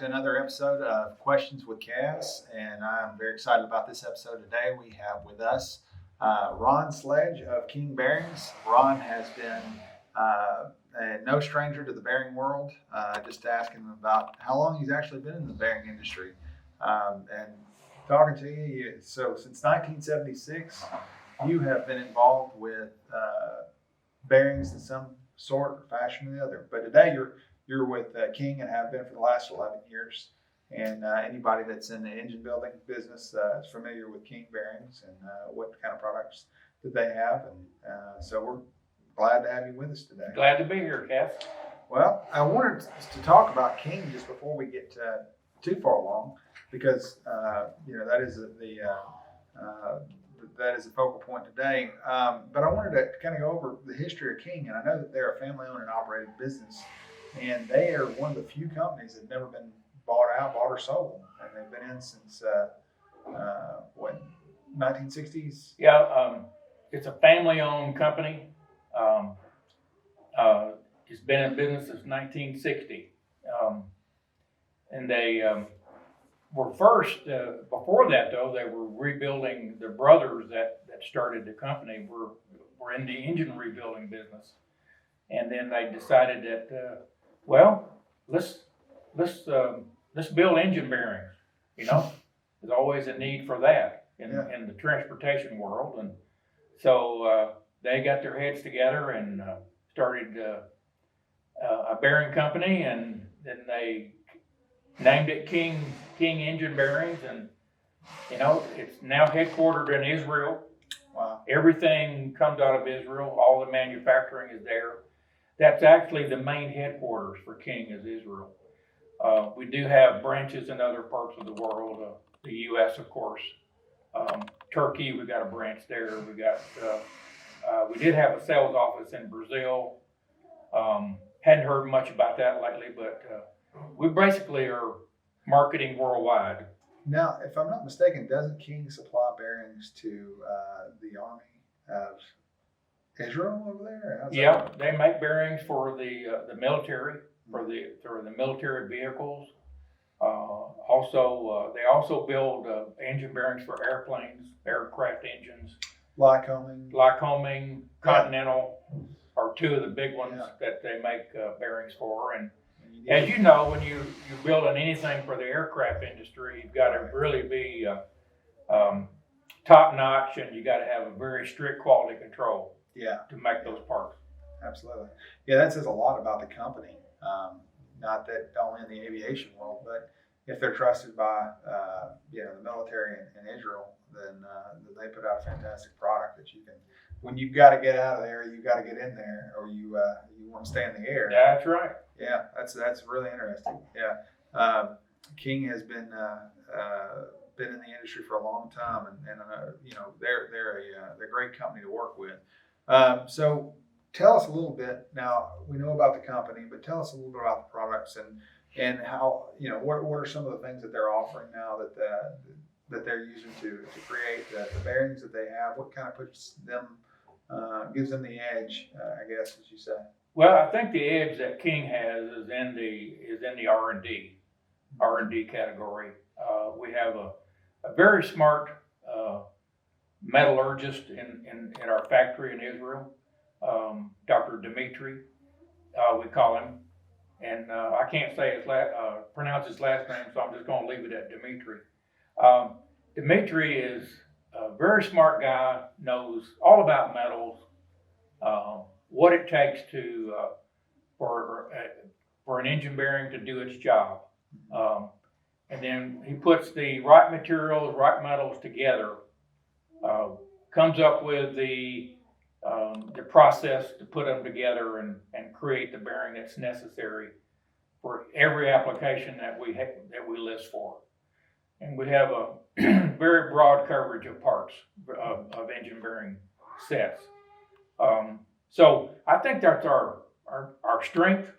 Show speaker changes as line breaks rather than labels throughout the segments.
another episode of Questions with CASS, and I'm very excited about this episode today. We have with us Ron Sledge of King Bearings. Ron has been no stranger to the bearing world. Just asking him about how long he's actually been in the bearing industry, and talking to you. So since 1976, you have been involved with bearings in some sort or fashion or the other. But today you're with King and have been for the last 11 years. And anybody that's in the engine building business is familiar with King Bearings and what kind of products that they have. And so we're glad to have you with us today.
Glad to be here, Cass.
Well, I wanted to talk about King just before we get too far along, because that is that is the focal point today. But I wanted to kind of go over the history of King, and I know that they're a family-owned and operated business, and they are one of the few companies that have never been bought or sold, and they've been in since 1960s.
Yeah, it's a family-owned company. It's been in business since 1960, and they were first. Before that, though, they were rebuilding. The brothers that started the company were in the engine rebuilding business, and then they decided that let's build engine bearings. There's always a need for that in the transportation world, and so they got their heads together and started a bearing company, and then they named it King Engine Bearings, and it's now headquartered in Israel.
Wow.
Everything comes out of Israel. All the manufacturing is there. That's actually the main headquarters for King is Israel. We do have branches in other parts of the world, the U.S. of course. Turkey, we got a branch there. We did have a sales office in Brazil. Hadn't heard much about that lately, but we basically are marketing worldwide.
Now, if I'm not mistaken, doesn't King supply bearings to the Army of Israel over there?
Yeah, they make bearings for the military, for the military vehicles. They also build engine bearings for airplanes, aircraft engines.
Lycoming,
Continental are two of the big ones that they make bearings for. And as you know, when you're building anything for the aircraft industry, you've got to really be top notch, and you got to have a very strict quality control. To make those parts.
Absolutely. Yeah, that says a lot about the company. Not that only in the aviation world, but if they're trusted by the military in Israel, then they put out a fantastic product that you can. When you've got to get out of there, you got to get in there, or you want to stay in the air.
That's right.
Yeah, that's really interesting. Yeah, King has been in the industry for a long time, and they're a great company to work with. So tell us a little bit. Now we know about the company, but tell us a little bit about the products and how what are some of the things that they're offering now that they're using to create the bearings that they have. What kind of puts them gives them the edge, I guess, as you say.
Well, I think the edge that King has is in the R&D category. We have a very smart metallurgist in our factory in Israel, Dr. Dimitri, we call him, and I can't say pronounce his last name, so I'm just going to leave it at Dimitri. Dimitri is a very smart guy, knows all about metals, what it takes for an engine bearing to do its job, and then he puts the right materials, right metals together. Comes up with the process to put them together and create the bearing that's necessary for every application that we list for. And we have a very broad coverage of parts of engine bearing sets. So I think that's our strength.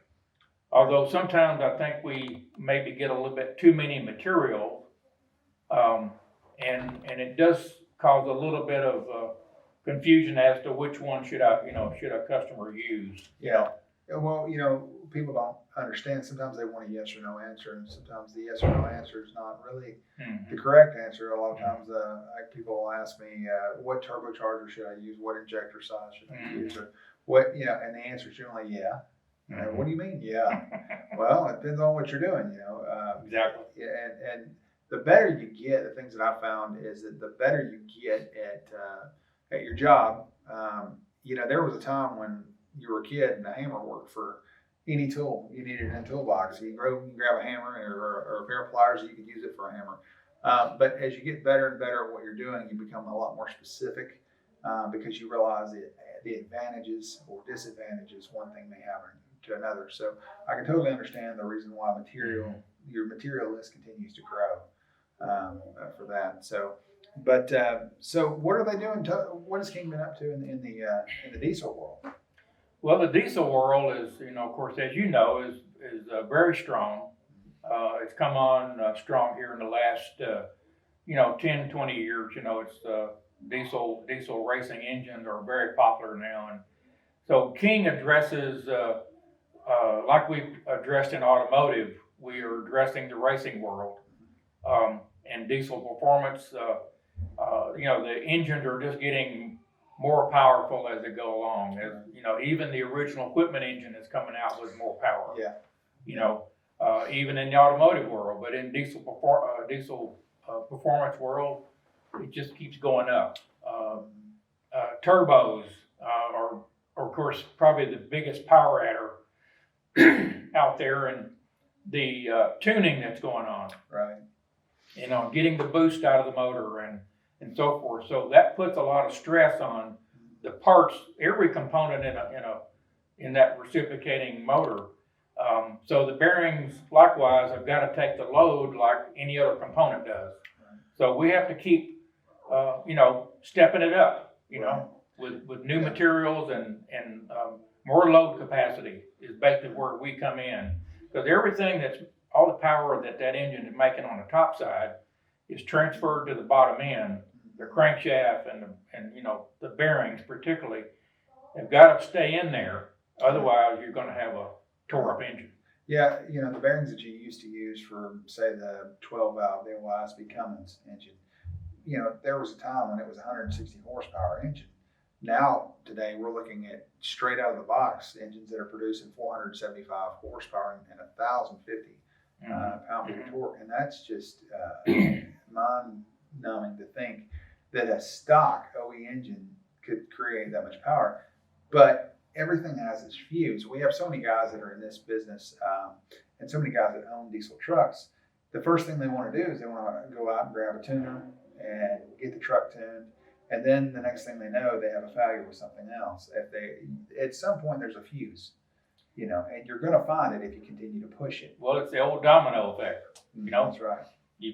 Although sometimes I think we maybe get a little bit too many materials, and it does cause a little bit of confusion as to which one should a customer use.
Yeah. Yeah, well, people don't understand. Sometimes they want a yes or no answer, and sometimes the yes or no answer is not really the correct answer. A lot of times, people will ask me, what turbocharger should I use? What injector size should I use? Or what, and the answer is generally, yeah. What do you mean, yeah? Well, it depends on what you're doing,
Exactly.
And the better you get, the things that I found is that the better you get at your job, there was a time when you were a kid and a hammer worked for any tool you needed in a toolbox. You can grab a hammer or a pair of pliers, you could use it for a hammer. But as you get better and better at what you're doing, you become a lot more specific because you realize the advantages or disadvantages one thing may have to another. So I can totally understand the reason why your material list continues to grow for that. So, so what are they doing? What has King been up to in the diesel world?
Well, the diesel world is, of course, as you know, is very strong. It's come on strong here in the last, 10, 20 years. It's diesel racing engines are very popular now. And so King addresses, like we've addressed in automotive, we are addressing the racing world. And diesel performance, the engines are just getting more powerful as they go along. Even the original equipment engine is coming out with more power.
Yeah.
Even in the automotive world, but in diesel performance world, it just keeps going up. Turbos are, of course, probably the biggest power adder out there, and the tuning that's going on.
Right.
Getting the boost out of the motor and so forth. So that puts a lot of stress on the parts, every component in that reciprocating motor. So the bearings, likewise, have got to take the load like any other component does. Right. So we have to keep, stepping it up,
right.
with new materials and more load capacity is basically where we come in. Because everything all the power that engine is making on the top side is transferred to the bottom end. The crankshaft and the bearings particularly have got to stay in there. Otherwise, you're going to have a tore up engine.
Yeah, the bearings that you used to use for, say, the 12 valve, the old ISB Cummins engine, there was a time when it was a 160 horsepower engine. Now, today, we're looking at straight out of the box engines that are producing 475 horsepower and 1,050 pound-feet of torque. And that's just mind-numbing to think that a stock OE engine could create that much power. But everything has its fuse. We have so many guys that are in this business and so many guys that own diesel trucks. The first thing they want to do is they want to go out and grab a tuner and get the truck tuned. And then the next thing they know, they have a failure with something else. At some point, there's a fuse, and you're going to find it if you continue to push it.
Well, it's the old domino effect.
That's right.
You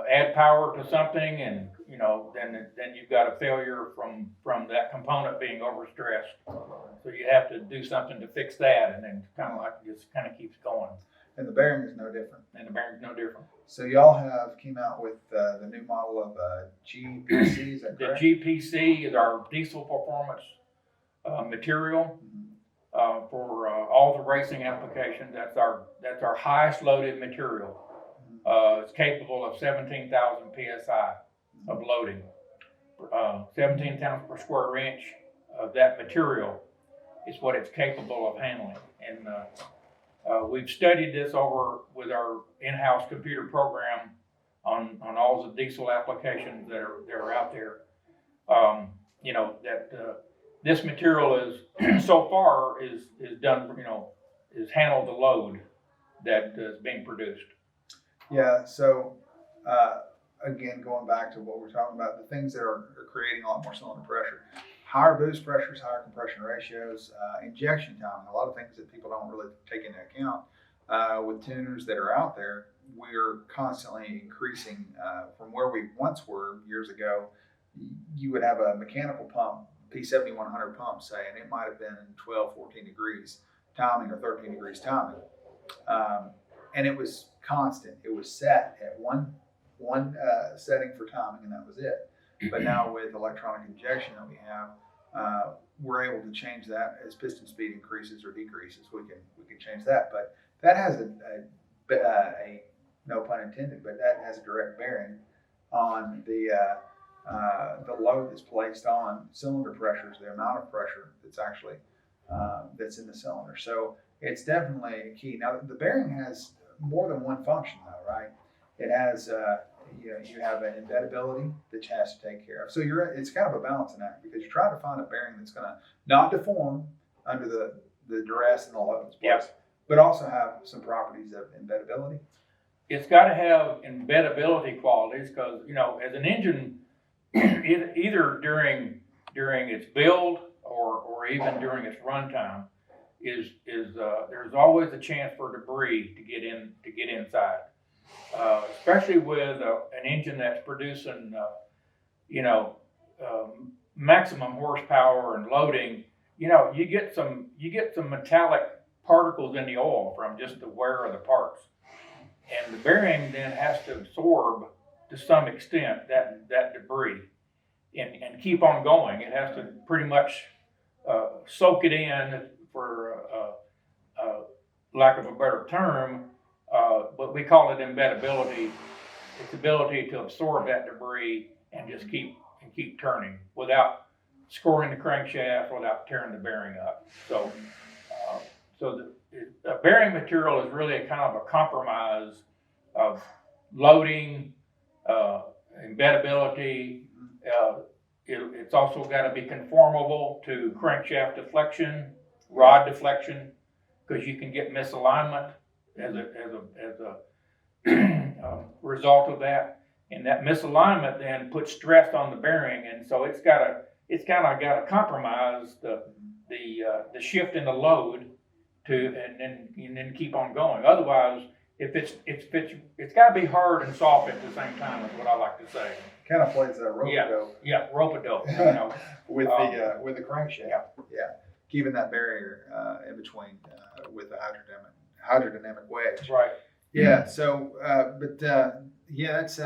add power to something, and then you've got a failure from that component being overstressed. So you have to do something to fix that, and then it just keeps going.
And the bearing is no different. So y'all came out with the new model of GPC, is that correct?
The GPC is our diesel performance material for all the racing applications. That's our highest loaded material. It's capable of 17,000 psi of loading. 17 pounds per square inch of that material is what it's capable of handling. And we've studied this over with our in-house computer program on all the diesel applications that are out there. This material is so far is done, is handled the load that is being produced.
Yeah. So again, going back to what we're talking about, the things that are creating a lot more cylinder pressure. Higher boost pressures, higher compression ratios, injection time, a lot of things that people don't really take into account. With tuners that are out there, we're constantly increasing from where we once were years ago. You would have a mechanical pump, P7100 pump, say, and it might have been 12, 14 degrees timing or 13 degrees timing. And it was constant. It was set at one setting for timing, and that was it. But now with electronic injection that we have, we're able to change that as piston speed increases or decreases. We can change that, but that has a no pun intended, but that has a direct bearing on the load that's placed on cylinder pressures, the amount of pressure that's actually that's in the cylinder. So it's definitely a key. Now the bearing has more than one function, though, right? It has you have an embeddability that you has to take care of. So it's kind of a balancing act because you're trying to find a bearing that's going to not deform under the duress and the load that's placed, but also have some properties of embeddability.
It's got to have embeddability qualities because, as an engine, either during its build or even during its runtime, there's always a chance for debris to get inside, especially with an engine that's producing, maximum horsepower and loading. You get some metallic particles in the oil from just the wear of the parts. And the bearing then has to absorb to some extent that debris and keep on going. It has to pretty much soak it in, for lack of a better term, but we call it embeddability. Its ability to absorb that debris and just keep turning without scoring the crankshaft, without tearing the bearing up. So the bearing material is really a kind of a compromise of loading, embeddability. It's also got to be conformable to crankshaft deflection, rod deflection, because you can get misalignment as a result of that, and that misalignment then puts stress on the bearing, and so it's kind of got to compromise the shift in the load and then keep on going. Otherwise, it's got to be hard and soft at the same time, is what I like to say.
Kind of plays a rope-a-dope.
Yeah, rope-a-dope.
with the crankshaft. Yeah, keeping that barrier in between with the hydrodynamic wedge.
Right.
Yeah. So, that's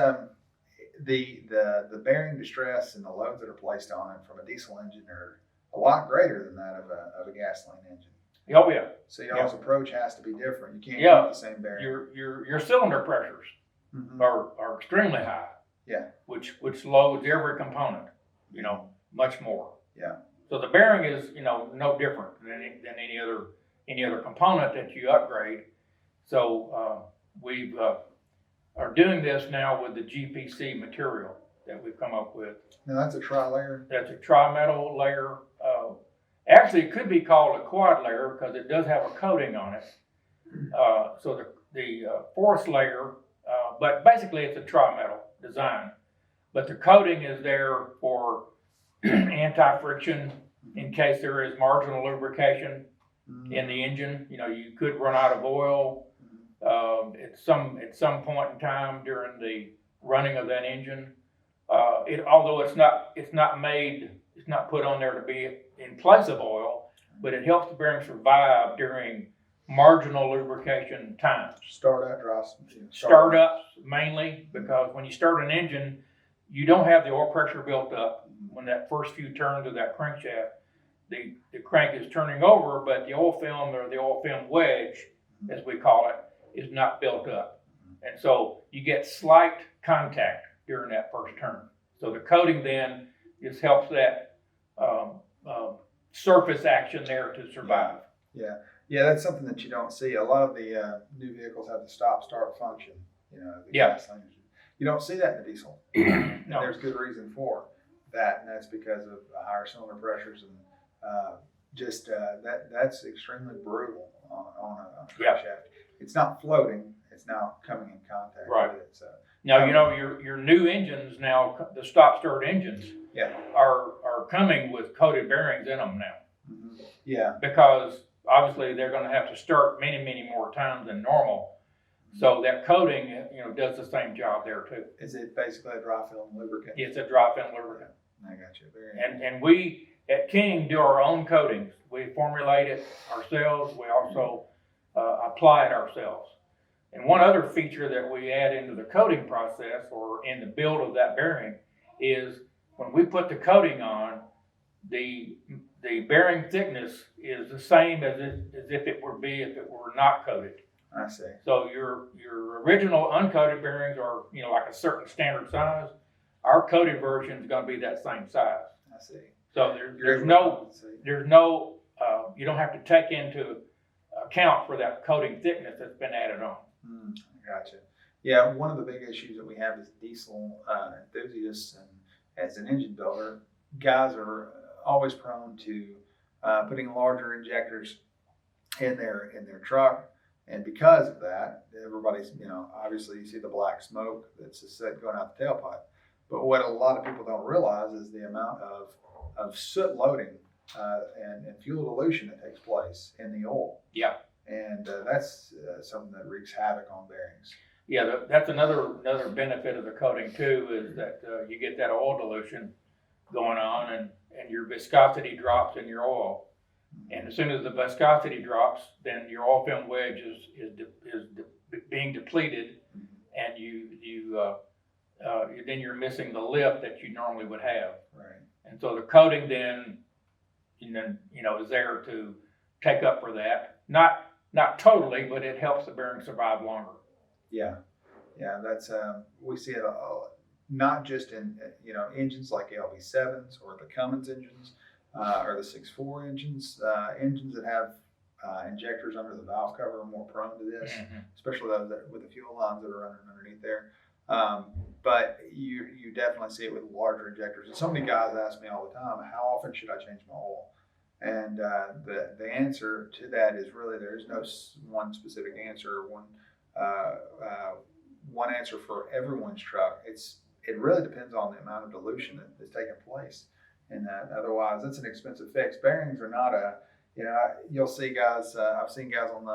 the bearing distress and the loads that are placed on it from a diesel engine are a lot greater than that of a gasoline engine.
Oh yeah.
So y'all's approach has to be different. You can't keep the same bearing.
Your cylinder pressures are extremely high.
Yeah.
Which loads every component, much more.
Yeah.
So the bearing is, no different than any other component that you upgrade. So we are doing this now with the GPC material that we've come up with.
Now that's a tri-layer?
That's a tri-metal layer. Actually, it could be called a quad layer because it does have a coating on it. So the fourth layer, but basically it's a tri-metal design. But the coating is there for anti-friction in case there is marginal lubrication in the engine. You could run out of oil at some point in time during the running of that engine. Although it's not put on there to be in place of oil, but it helps the bearing survive during marginal lubrication times. Startups mainly, because when you start an engine, you don't have the oil pressure built up. When that first few turns of that crankshaft, the crank is turning over, but the oil film or the oil film wedge, as we call it, is not built up. And so you get slight contact during that first turn. So the coating then just helps that surface action there to survive.
Yeah, that's something that you don't see. A lot of the new vehicles have the stop-start function. Gasoline. You don't see that in the diesel. No. There's good reason for that, and that's because of higher cylinder pressures and that's extremely brutal on a crankshaft. It's not floating; it's now coming in contact with it. So
now your new engines now, the stop-start engines, are coming with coated bearings in them now.
Mm-hmm. Yeah,
because obviously they're going to have to start many more times than normal. So that coating, does the same job there too.
Is it basically a dry film lubricant?
It's a dry film lubricant.
I got you.
And we at King do our own coatings. We formulate it ourselves. We also apply it ourselves. And one other feature that we add into the coating process or in the build of that bearing is when we put the coating on, the bearing thickness is the same as if it were not coated.
I see.
So your original uncoated bearings are, like a certain standard size. Our coated version is going to be that same size.
I see.
So there's no you don't have to take into account for that coating thickness that's been added on.
Gotcha. Yeah, one of the big issues that we have as diesel enthusiasts and as an engine builder, guys are always prone to putting larger injectors in their truck, and because of that, everybody's obviously you see the black smoke that's just going out the tailpipe. But what a lot of people don't realize is the amount of soot loading and fuel dilution that takes place in the oil.
Yeah.
And that's something that wreaks havoc on bearings.
Yeah, that's another benefit of the coating too, is that you get that oil dilution going on, and your viscosity drops in your oil. And as soon as the viscosity drops, then your oil film wedge is being depleted, and then you're missing the lift that you normally would have.
Right.
And so the coating then, is there to take up for that. Not totally, but it helps the bearing survive longer.
Yeah, that's we see it not just in engines like LV7s or the Cummins engines or the 6.4 engines. Engines that have injectors under the valve cover are more prone to this, especially those with the fuel lines that are running underneath there. But you definitely see it with larger injectors. And so many guys ask me all the time, how often should I change my oil? And the answer to that is really there's no one specific answer, one answer for everyone's truck. It really depends on the amount of dilution that is taking place in that. Otherwise, it's an expensive fix. Bearings are not you'll see guys. I've seen guys on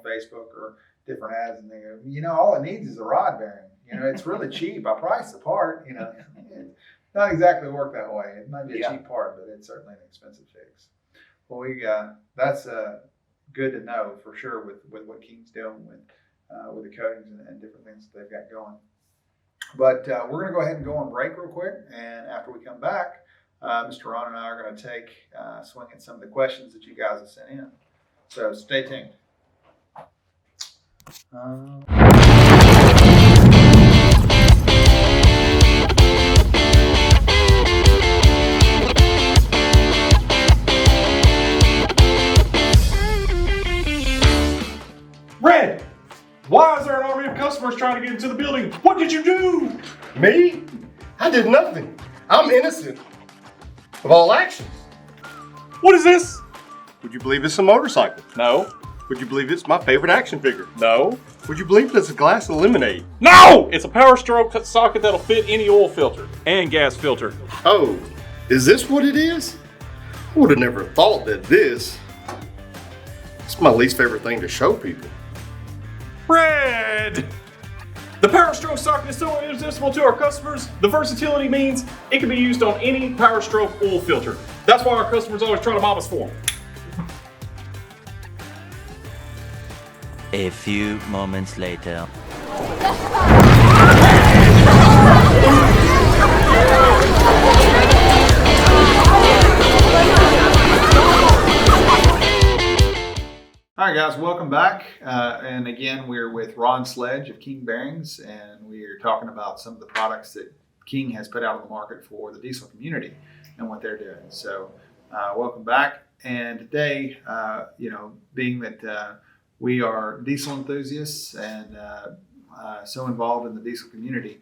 Facebook or different ads, and they go, all it needs is a rod bearing. It's really cheap. I priced the part. It's not exactly work that way. It might be a cheap part, but it's certainly an expensive fix. Well, that's good to know for sure with what King's doing with the coatings and different things that they've got going. But we're going to go ahead and go on break real quick, and after we come back, Mr. Ron and I are going to take a swing at some of the questions that you guys have sent in. So stay tuned.
Red, why is there an army of customers trying to get into the building? What did you do?
Me? I did nothing. I'm innocent of all actions.
What is this?
Would you believe it's a motorcycle?
No.
Would you believe it's my favorite action figure?
No.
Would you believe it's a glass of lemonade?
No! It's a power stroke socket that'll fit any oil filter and gas filter.
Oh, is this what it is? I would have never thought that this. It's my least favorite thing to show people.
Red! The power stroke socket is so irresistible to our customers. The versatility means it can be used on any power stroke oil filter. That's why our customers always try to mob us for them.
A few moments later.
All right, guys, welcome back. And again, we're with Ron Sledge of King Bearings, and we are talking about some of the products that King has put out on the market for the diesel community and what they're doing. So welcome back. And today, being that we are diesel enthusiasts and so involved in the diesel community,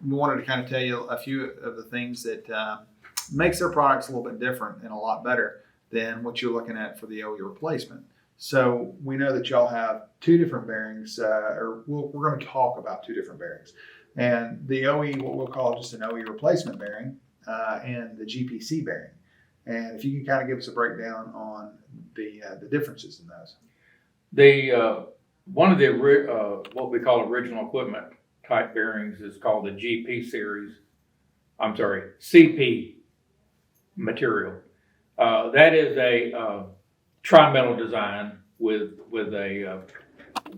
we wanted to kind of tell you a few of the things that makes their products a little bit different and a lot better than what you're looking at for the OE replacement. So we know that y'all have two different bearings, we're going to talk about two different bearings. And the OE, what we'll call just an OE replacement bearing, and the GPC bearing. And if you can kind of give us a breakdown on the differences in those.
One of the what we call original equipment type bearings is called the GP series. CP material. That is a tri-metal design with a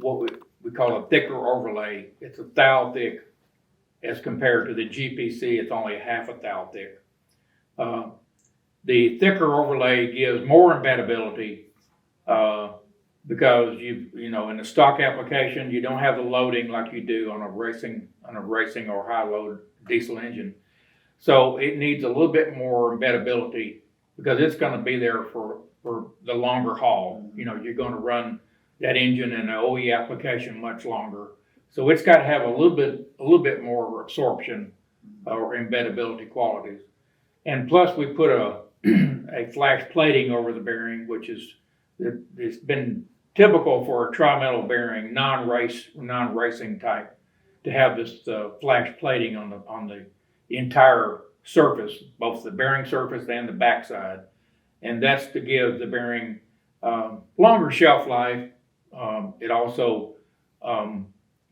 what we call a thicker overlay. It's a thou thick as compared to the GPC. It's only a half a thou thick. The thicker overlay gives more embeddability, because you know, in the stock application, you don't have the loading like you do on a racing or high load diesel engine. So it needs a little bit more embeddability because it's going to be there for the longer haul. You know, you're going to run that engine in an OE application much longer. So it's got to have a little bit more absorption or embeddability qualities. And plus we put a flash plating over the bearing, which it's been typical for a tri-metal bearing, non-racing type, to have this flash plating on the entire surface, both the bearing surface and the backside. And that's to give the bearing longer shelf life. It also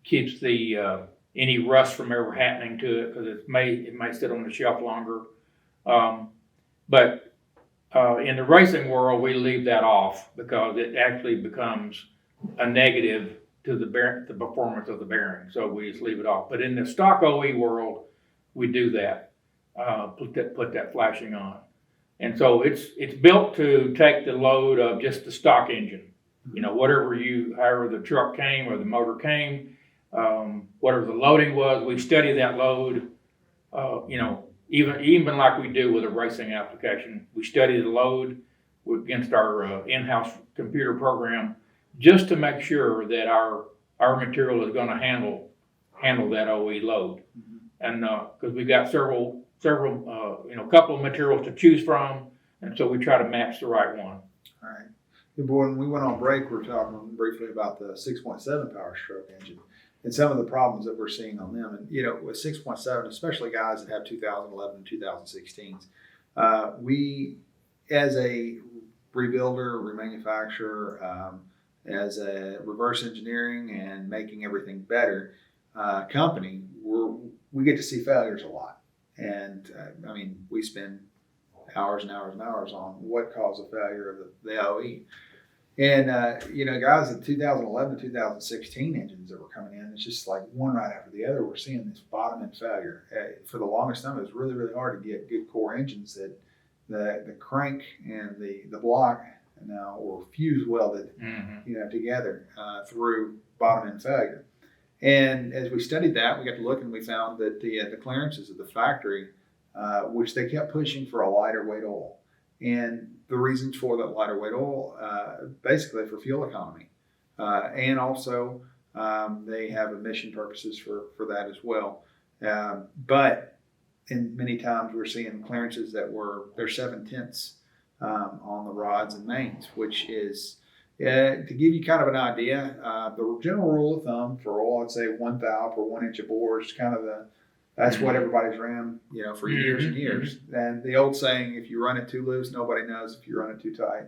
keeps any rust from ever happening to it, because it may sit on the shelf longer. But in the racing world, we leave that off because it actually becomes a negative to the performance of the bearing. So we just leave it off. But in the stock OE world, we do that, put that flashing on. And so it's built to take the load of just the stock engine. You know, however the truck came or the motor came, whatever the loading was, we study that load, you know, even like we do with a racing application. We study the load against our in-house computer program just to make sure that our material is going to handle that OE load. And because we got several couple of materials to choose from, and so we try to match the right one.
All right. When we went on break, we were talking briefly about the 6.7 power stroke engine and some of the problems that we're seeing on them. And, you know, with 6.7, especially guys that have 2011 and 2016s, we, as a rebuilder, remanufacturer, as a reverse engineering and making everything better company, we get to see failures a lot. And I mean, we spend hours and hours and hours on what caused the failure of the OE. And, you know, guys, the 2011, 2016 engines that were coming in, it's just like one right after the other. We're seeing this bottom end failure. For the longest time, it was really, really hard to get good core engines that the crank and the block now were fuse welded, you know, together through bottom end failure. And as we studied that, we got to look and we found that the clearances of the factory, which they kept pushing for a lighter weight oil. And the reasons for that lighter weight oil, basically for fuel economy. And also they have emission purposes for that as well. But in many times we're seeing clearances that they're 7/10 on the rods and mains, which is, to give you kind of an idea, the general rule of thumb for oil, I'd say 1 thou per 1 inch of bore is kind of that's what everybody's ran, you know, for years and years. And the old saying, if you run it too loose, nobody knows. If you run it too tight,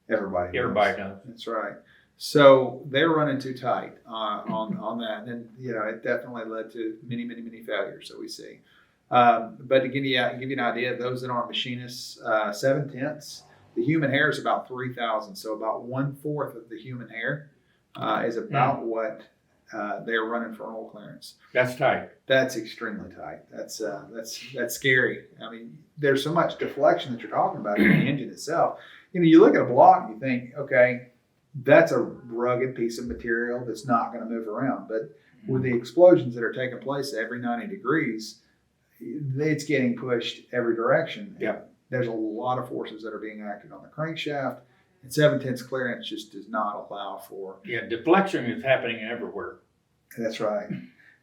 everybody knows. That's right. So they're running too tight on that. And, you know, it definitely led to many, many, many failures that we see. But to give you an idea, those that aren't machinists, 7/10, the human hair is about 3,000. So about 1/4 of the human hair is about what they're running for oil clearance.
That's tight.
That's extremely tight. That's scary. I mean, there's so much deflection that you're talking about in the engine itself. You know, you look at a block and you think, okay, that's a rugged piece of material that's not going to move around. But with the explosions that are taking place every 90 degrees, it's getting pushed every direction.
Yeah.
There's a lot of forces that are being acted on the crankshaft. And 7/10 clearance just does not allow for.
Yeah, deflection is happening everywhere.
That's right.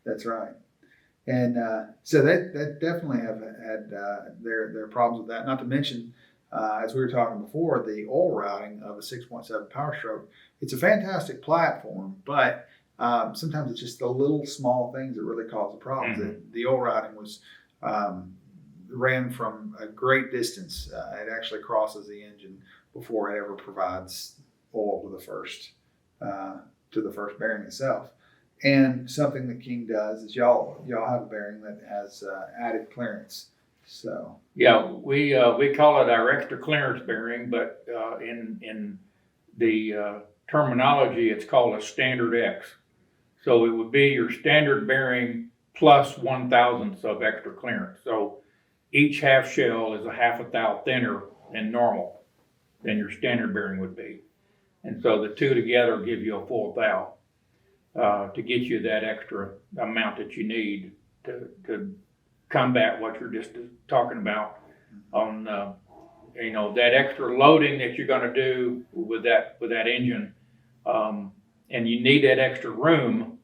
That's right. And so that definitely have had their problems with that. Not to mention, as we were talking before, the oil routing of a 6.7 Power Stroke. It's a fantastic platform, but sometimes it's just the little small things that really cause the problems. The oil routing was ran from a great distance. It actually crosses the engine before it ever provides oil to the first bearing itself. And something that King does is y'all have a bearing that has added clearance. So
yeah, we call it our extra clearance bearing, but in the terminology, it's called a standard X. So it would be your standard bearing plus 1/1000th of extra clearance. So each half shell is a 1/2 thou thinner than normal, than your standard bearing would be. And so the two together give you a full thou to get you that extra amount that you need to combat what you're just talking about on that extra loading that you're going to do with that engine, and you need that extra room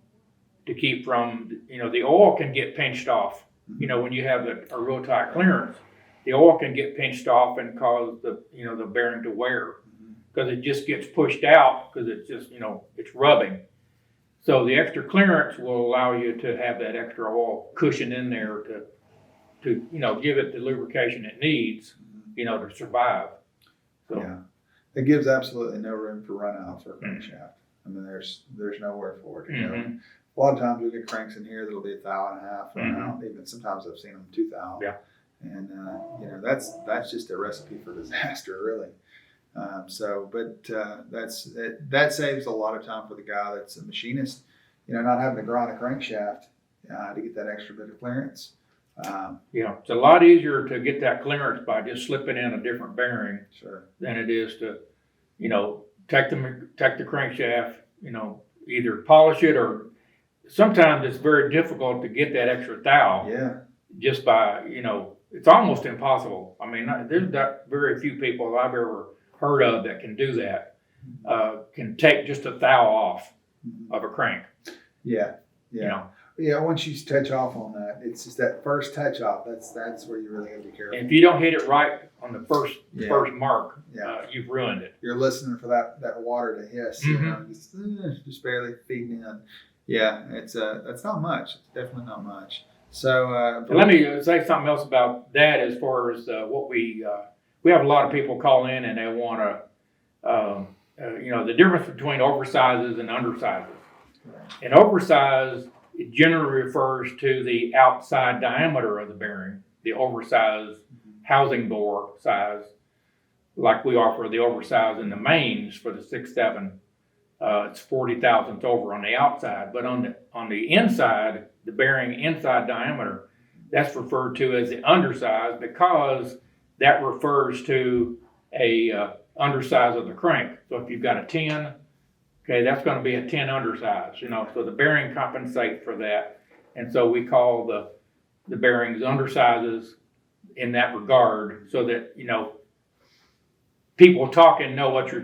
to keep from the oil can get pinched off. When you have a real tight clearance, the oil can get pinched off and cause the bearing to wear because it just gets pushed out because it's just it's rubbing. So the extra clearance will allow you to have that extra oil cushion in there to give it the lubrication it needs to survive. So
Yeah, it gives absolutely no room for runout for a crankshaft. I mean, there's nowhere for it. A lot of times we get cranks in here that'll be 1.5 thou run out. Even sometimes I've seen them 2 thou.
Yeah.
And that's just a recipe for disaster, really. That saves a lot of time for the guy that's a machinist. Not having to grind a crankshaft to get that extra bit of clearance.
It's a lot easier to get that clearance by just slipping in a different bearing
Sure.
than it is to, take the crankshaft, either polish it or sometimes it's very difficult to get that extra thou
Yeah.
just by, it's almost impossible. I mean, there's not very few people I've ever heard of that can do that, can take just a thou off of a crank.
Yeah. Yeah, once you touch off on that, it's just that first touch off. That's where you really got to be careful.
And if you don't hit it right on the first mark, you've ruined it.
You're listening for that water to hiss, just barely feeding in. Yeah, that's not much. It's definitely not much. So
let me say something else about that as far as what we have a lot of people call in and they want to, the difference between oversizes and undersizes.
Right.
An oversize, it generally refers to the outside diameter of the bearing, the oversized housing bore size, like we offer the oversize in the mains for the 6.7. It's 40 thousandths over on the outside, but on the inside, the bearing inside diameter, that's referred to as the undersize because that refers to a undersize of the crank. So if you've got a 10, okay, that's going to be a 10 undersize, so the bearing compensates for that. And so we call the bearings undersizes in that regard so that, people talking know what you're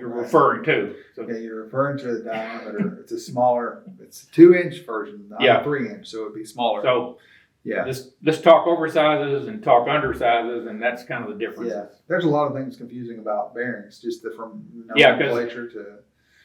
referring to. So,
yeah, you're referring to the diameter. It's a smaller, it's a 2-inch version, not a 3-inch, so it'd be smaller.
So
yeah,
let's talk oversizes and talk undersizes, and that's kind of the difference.
Yeah, there's a lot of things confusing about bearings, just from
Yeah, 'cause
nomenclature to.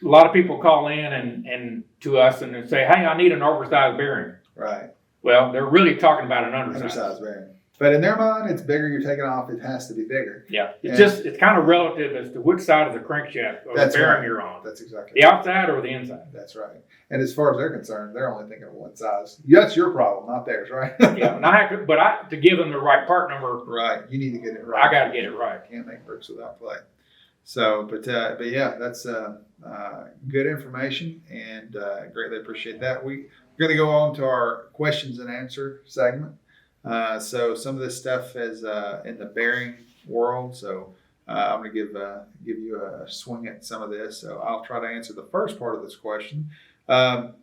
A lot of people call in and to us and they say, "Hey, I need an oversized bearing."
Right.
Well, they're really talking about an undersize.
Undersized bearing. But in their mind, it's bigger. You're taking off. It has to be bigger.
Yeah, it's kind of relative as to which side of the crankshaft or the bearing you're on.
That's exactly
the outside or the inside.
That's right. And as far as they're concerned, they're only thinking of one size. That's your problem, not theirs, right?
Yeah, and I have to give them the right part number.
Right. You need to get it right.
I got to get it right.
Can't make bricks without clay. So, but yeah, that's good information, and greatly appreciate that. We're going to go on to our questions and answer segment. So some of this stuff is in the bearing world. So I'm going to give you a swing at some of this. So I'll try to answer the first part of this question. Mr.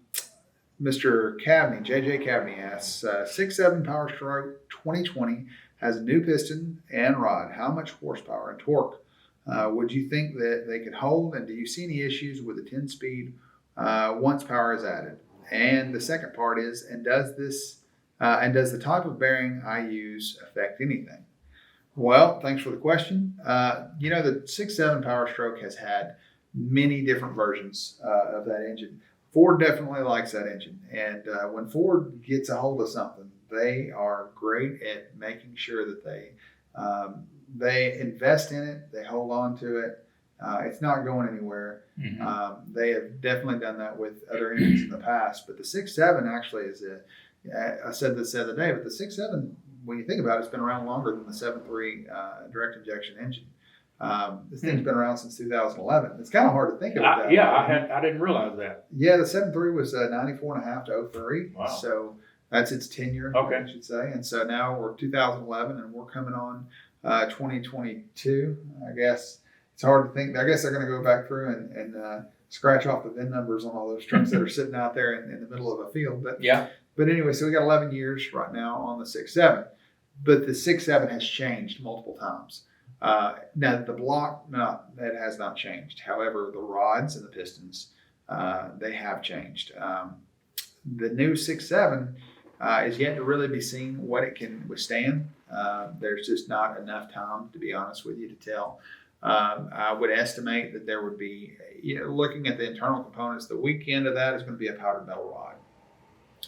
Cavney, JJ Cavney asks, 6.7 Power Stroke 2020 has a new piston and rod. How much horsepower and torque would you think that they could hold? And do you see any issues with the 10-speed once power is added? And the second part is, does the type of bearing I use affect anything? Well, thanks for the question. The 6.7 Power Stroke has had many different versions of that engine. Ford definitely likes that engine. And when Ford gets a hold of something, they are great at making sure that they invest in it, they hold on to it. It's not going anywhere. Mm-hmm. They have definitely done that with other engines in the past. But the 6.7 actually is I said this the other day, but the 6.7, when you think about it, it's been around longer than the 7.3 direct injection engine. This thing's been around since 2011. It's kind of hard to think of it that way.
I didn't realize that.
Yeah, the 7.3 was 94.5 to 03.
Wow.
So that's its tenure,
okay.
I should say. And so now we're 2011, and we're coming on 2022. I guess it's hard to think. I guess they're going to go back through and scratch off the VIN numbers on all those trucks that are sitting out there in the middle of a field. But anyway, so we got 11 years right now on the 6.7, but the 6.7 has changed multiple times. Now the block, no, that has not changed. However, the rods and the pistons, they have changed. The new 6.7 is yet to really be seen what it can withstand. There's just not enough time, to be honest with you, to tell. I would estimate that there would be, looking at the internal components, the weak end of that is going to be a powdered metal rod,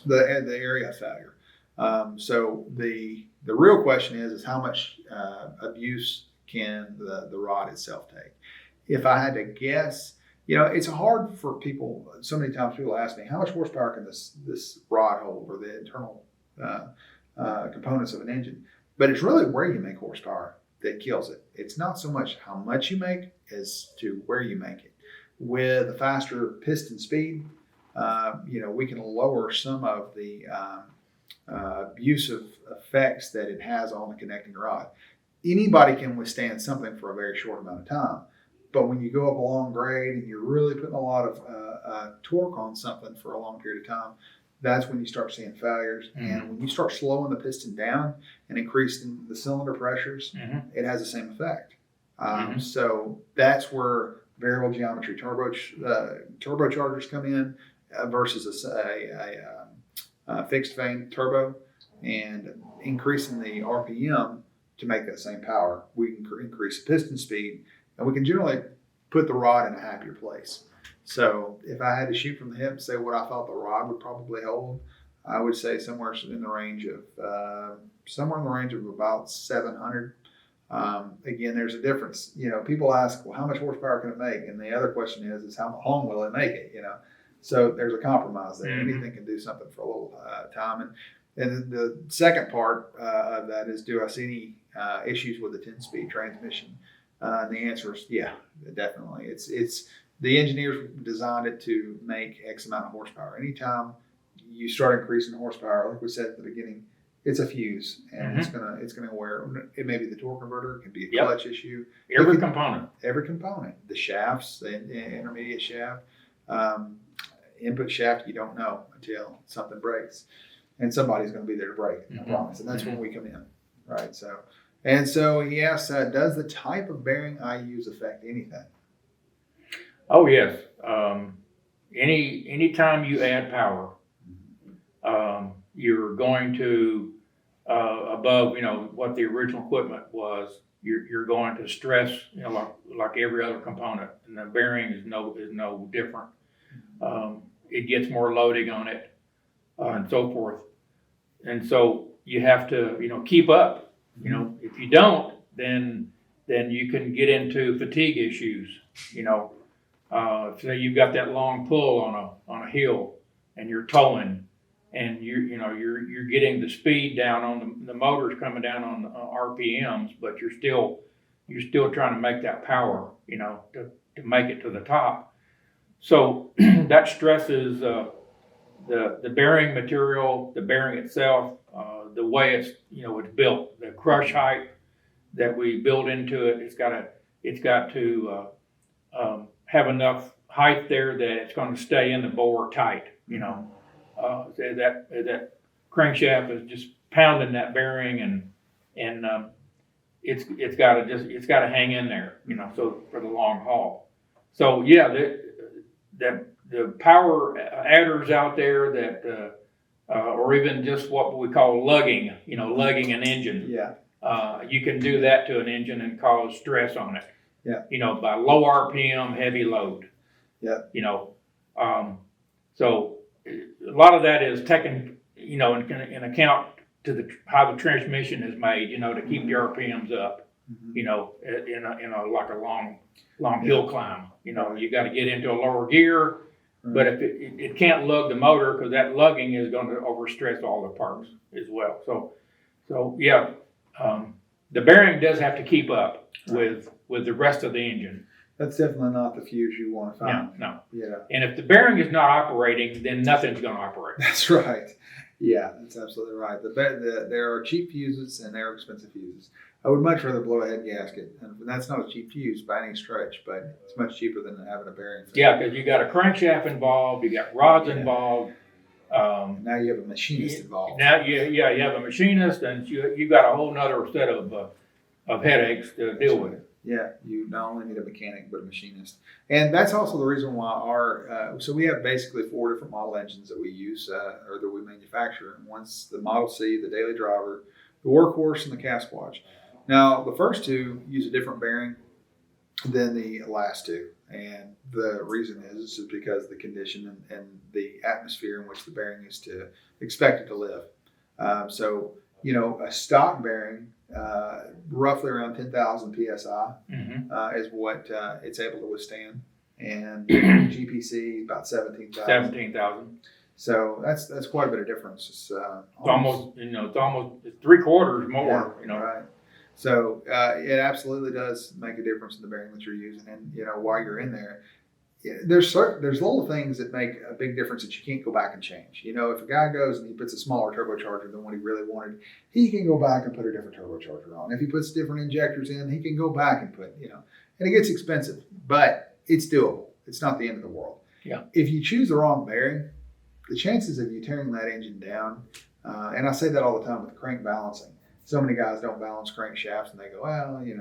the area of failure. So the real question is how much abuse can the rod itself take? If I had to guess, it's hard for people. So many times people ask me, how much horsepower can this rod hold, or the internal components of an engine? But it's really where you make horsepower that kills it. It's not so much how much you make as to where you make it. With a faster piston speed, we can lower some of the abusive effects that it has on the connecting rod. Anybody can withstand something for a very short amount of time. But when you go up a long grade and you're really putting a lot of torque on something for a long period of time, that's when you start seeing failures. Mm-hmm. And when you start slowing the piston down and increasing the cylinder pressures, it has the same effect. So that's where variable geometry turbochargers come in versus a fixed vane turbo, and increasing the RPM to make that same power. We can increase piston speed, and we can generally put the rod in a happier place. So if I had to shoot from the hip and say what I thought the rod would probably hold, I would say somewhere in the range of about 700. Again, there's a difference. People ask, well, how much horsepower can it make? And the other question is how long will it make it? So there's a compromise there. Mm-hmm. Anything can do something for a little time. And the second part of that is, do I see any issues with the 10-speed transmission? And the answer is, yeah, definitely. It's the engineers designed it to make X amount of horsepower. Anytime you start increasing horsepower, like we said at the beginning, it's a fuse, and it's gonna wear. It may be the torque converter, it can be a clutch issue.
Every component, the shafts, the intermediate shaft, input shaft. You don't know until something breaks, and somebody's going to be there to break it. I promise. And that's when we come in, right? So he asks, does the type of bearing I use affect anything? Oh yes. Anytime you add power, you're going to above what the original equipment was. You're going to stress like every other component, and the bearing is no different. It gets more loading on it, and so forth. And so you have to keep up. If you don't, then you can get into fatigue issues. Say you've got that long pull on a hill, and you're towing, and you're getting the speed down on the motor's coming down on RPMs, but you're still trying to make that power, to make it to the top. So that stresses the bearing material, the bearing itself, the way it's built, the crush height that we build into it. It's got to have enough height there that it's going to stay in the bore tight. That crankshaft is just pounding that bearing, and it's got to hang in there. So for the long haul. So yeah, the power adders out there that, or even just what we call lugging, lugging an engine.
Yeah.
You can do that to an engine and cause stress on it.
Yeah.
By low RPM, heavy load.
Yeah.
So a lot of that is taken, in account to how the transmission is made, to keep the RPMs up. In a like a long hill climb. You got to get into a lower gear, but if it can't lug the motor, because that lugging is going to overstress all the parts as well. So yeah, the bearing does have to keep up with the rest of the engine.
That's definitely not the fuse you want to find.
No.
Yeah.
And if the bearing is not operating, then nothing's going to operate.
That's right. Yeah, that's absolutely right. There are cheap fuses and there are expensive fuses. I would much rather blow a head gasket, and that's not a cheap fuse by any stretch, but it's much cheaper than having a bearing.
Yeah, because you got a crankshaft involved, you got rods involved.
Now you have a machinist involved.
Now you have a machinist, and you got a whole nother set of headaches to deal with.
Yeah, you not only need a mechanic but a machinist, and that's also the reason why so we have basically 4 different model engines that we use or that we manufacture. And one's the Model C, the Daily Driver, the Workhorse, and the CASS Watch. Now the first 2 use a different bearing than the last 2, and the reason is because the condition and the atmosphere in which the bearing is expected to live. So a stock bearing. Roughly around 10,000 psi is what it's able to withstand, and GPC about 17,000.
17,000.
So that's quite a bit of difference. It's
almost 3/4 more.
Yeah, right. So it absolutely does make a difference in the bearing that you're using, and while you're in there. There's little things that make a big difference that you can't go back and change. If a guy goes and he puts a smaller turbocharger than what he really wanted, he can go back and put a different turbocharger on. If he puts different injectors in, he can go back and put, and it gets expensive, but it's doable. It's not the end of the world.
Yeah.
If you choose the wrong bearing, the chances of you tearing that engine down, and I say that all the time with crank balancing. So many guys don't balance crankshafts and they go, well, you're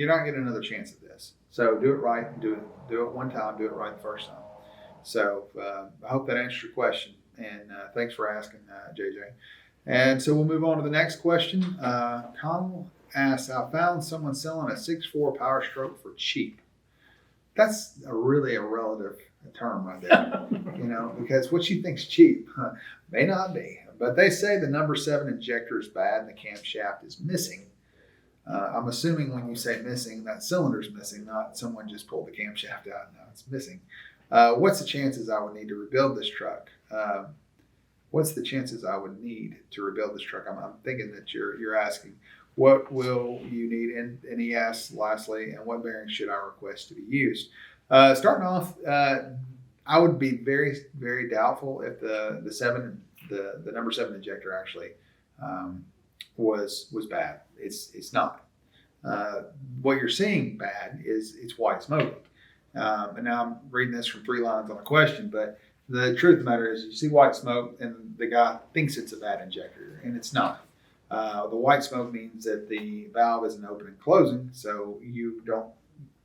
not getting another chance at this. So do it right, do it one time, do it right the first time. So I hope that answers your question, and thanks for asking, JJ. And so we'll move on to the next question. Connell asks, I found someone selling a 6.4 Power Stroke for cheap. That's really a relative term right there, because what you think's cheap may not be. But they say the number 7 injector is bad and the camshaft is missing. I'm assuming when you say missing, that cylinder's missing, not someone just pulled the camshaft out. No, it's missing. What's the chances I would need to rebuild this truck? What's the chances I would need to rebuild this truck? I'm thinking that you're asking, what will you need? And he asks lastly, and what bearings should I request to be used? Starting off, I would be very, very doubtful if the number 7 injector actually was bad. It's not. What you're seeing bad is it's white smoking. And now I'm reading this from 3 lines on a question, but the truth of the matter is you see white smoke and the guy thinks it's a bad injector, and it's not. The white smoke means that the valve isn't open and closing, so you don't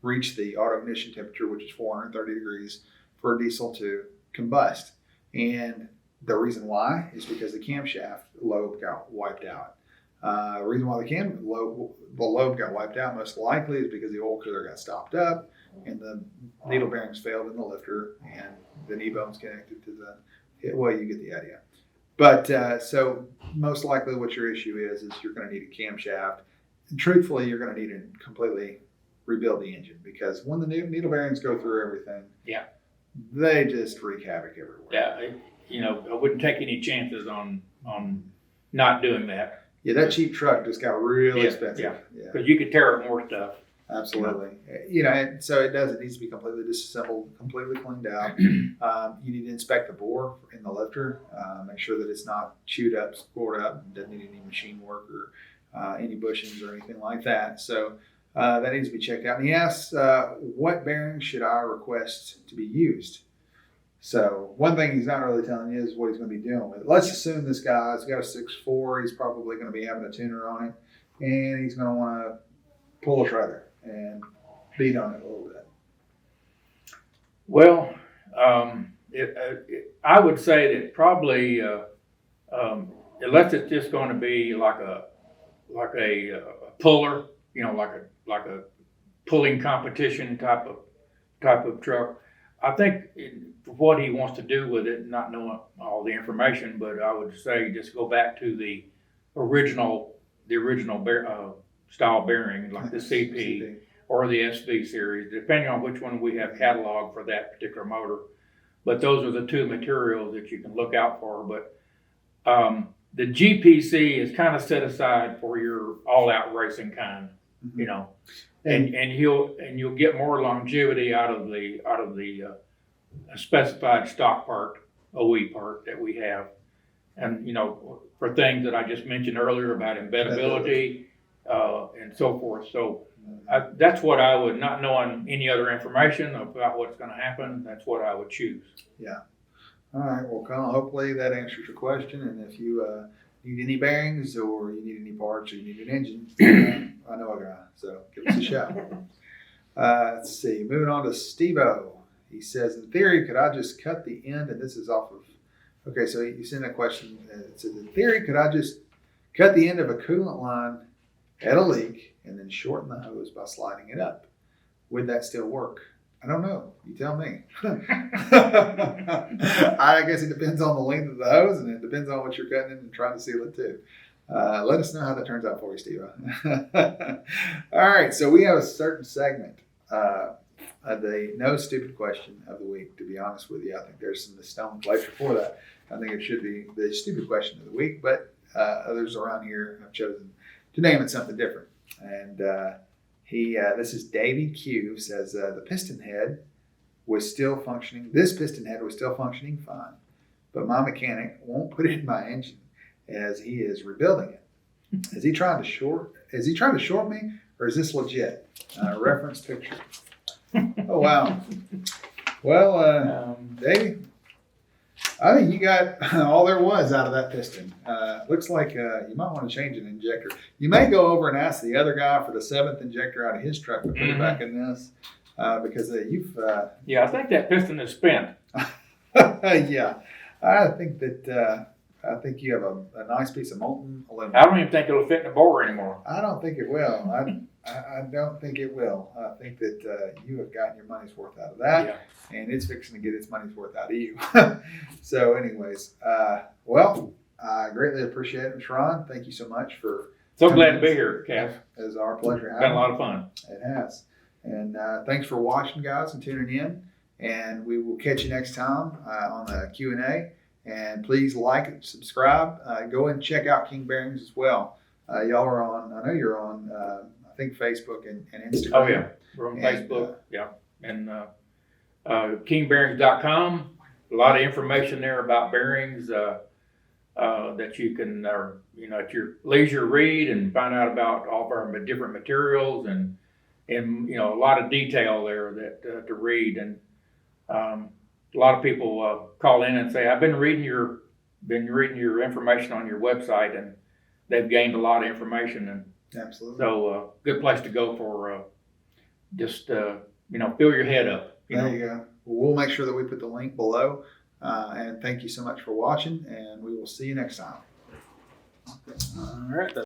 reach the auto ignition temperature, which is 430 degrees for a diesel to combust. And the reason why is because the camshaft lobe got wiped out. The reason why the lobe got wiped out most likely is because the oil cooler got stopped up and the needle bearings failed in the lifter and the knee bone's connected to well, you get the idea. But so most likely what your issue is you're going to need a camshaft. And truthfully, you're going to need to completely rebuild the engine, because when the needle bearings go through everything, they just wreak havoc everywhere.
Yeah, I wouldn't take any chances on not doing that.
Yeah, that cheap truck just got really expensive.
Yeah, because you could tear up more stuff.
Absolutely. And so it needs to be completely disassembled, completely cleaned out. You need to inspect the bore in the lifter, make sure that it's not chewed up, scored up, doesn't need any machine work or any bushings or anything like that. So that needs to be checked out. And he asks, what bearing should I request to be used? So one thing he's not really telling you is what he's going to be dealing with. Let's assume this guy's got a 6.4. He's probably going to be having a tuner on it, and he's going to want to pull a shredder and beat on it a little bit.
Well, I would say that probably unless it's just going to be like a puller, like a pulling competition type of truck. I think for what he wants to do with it, not knowing all the information, but I would say just go back to the original style bearing, like the CP or the SV series, depending on which one we have catalog for that particular motor. But those are the 2 materials that you can look out for. But the GPC is kind of set aside for your all-out racing kind, and you'll get more longevity out of the specified stock part, OE part that we have. And, for things that I just mentioned earlier about embeddability, and so forth. So that's what I would, not knowing any other information about what's gonna happen, that's what I would choose.
All right, well, Colin, hopefully that answers your question. And if you need any bearings or you need any parts or you need an engine, I know a guy, so give us a shout. Let's see, moving on to Steve-O. He says, in theory, could I just cut the end? And this is off of, okay, so you sent a question. It says, in theory, could I just cut the end of a coolant line at a leak and then shorten the hose by sliding it up? Would that still work? I don't know. You tell me. I guess it depends on the length of the hose, and it depends on what you're cutting in and trying to seal it too. Let us know how that turns out for you, Steve. All right, so we have a certain segment, the no stupid question of the week. To be honest with you, I think there's some nomenclature for that. I think it should be the stupid question of the week, but others around here have chosen to name it something different. And this is Davey Q, says the piston head was still functioning. This piston head was still functioning fine, but my mechanic won't put it in my engine as he is rebuilding it. Is he trying to short me, or is this legit? Reference picture. Oh wow. Well, Davey, I think you got all there was out of that piston. Looks like you might want to change an injector. You may go over and ask the other guy for the 7th injector out of his truck to put it back in this, because you've.
Yeah, I think that piston is spent.
Yeah, I think that. I think you have a nice piece of molten aluminum.
I don't even think it'll fit in the bore anymore.
I don't think it will. I don't think it will. I think that you have gotten your money's worth out of that.
Yeah.
And it's fixing to get its money's worth out of you. So anyways, well, I greatly appreciate it, Mr. Ron. Thank you so much for
So glad to be here, Cass.
It's our pleasure.
It's been a lot of fun.
It has. And thanks for watching, guys, and tuning in. And we will catch you next time on the Q&A. And please like and subscribe. Go and check out King Bearings as well. Y'all are on, I know you're on, I think Facebook and Instagram.
Oh, yeah. We're on Facebook. Yeah. And kingbearings.com. A lot of information there about bearings that you can, at your leisure read and find out about all of our different materials and a lot of detail there that to read. And a lot of people call in and say, "I've been reading your information on your website," and they've gained a lot of information. And
absolutely.
So, good place to go for just fill your head up.
There you go. We'll make sure that we put the link below. And thank you so much for watching, and we will see you next time.
All right.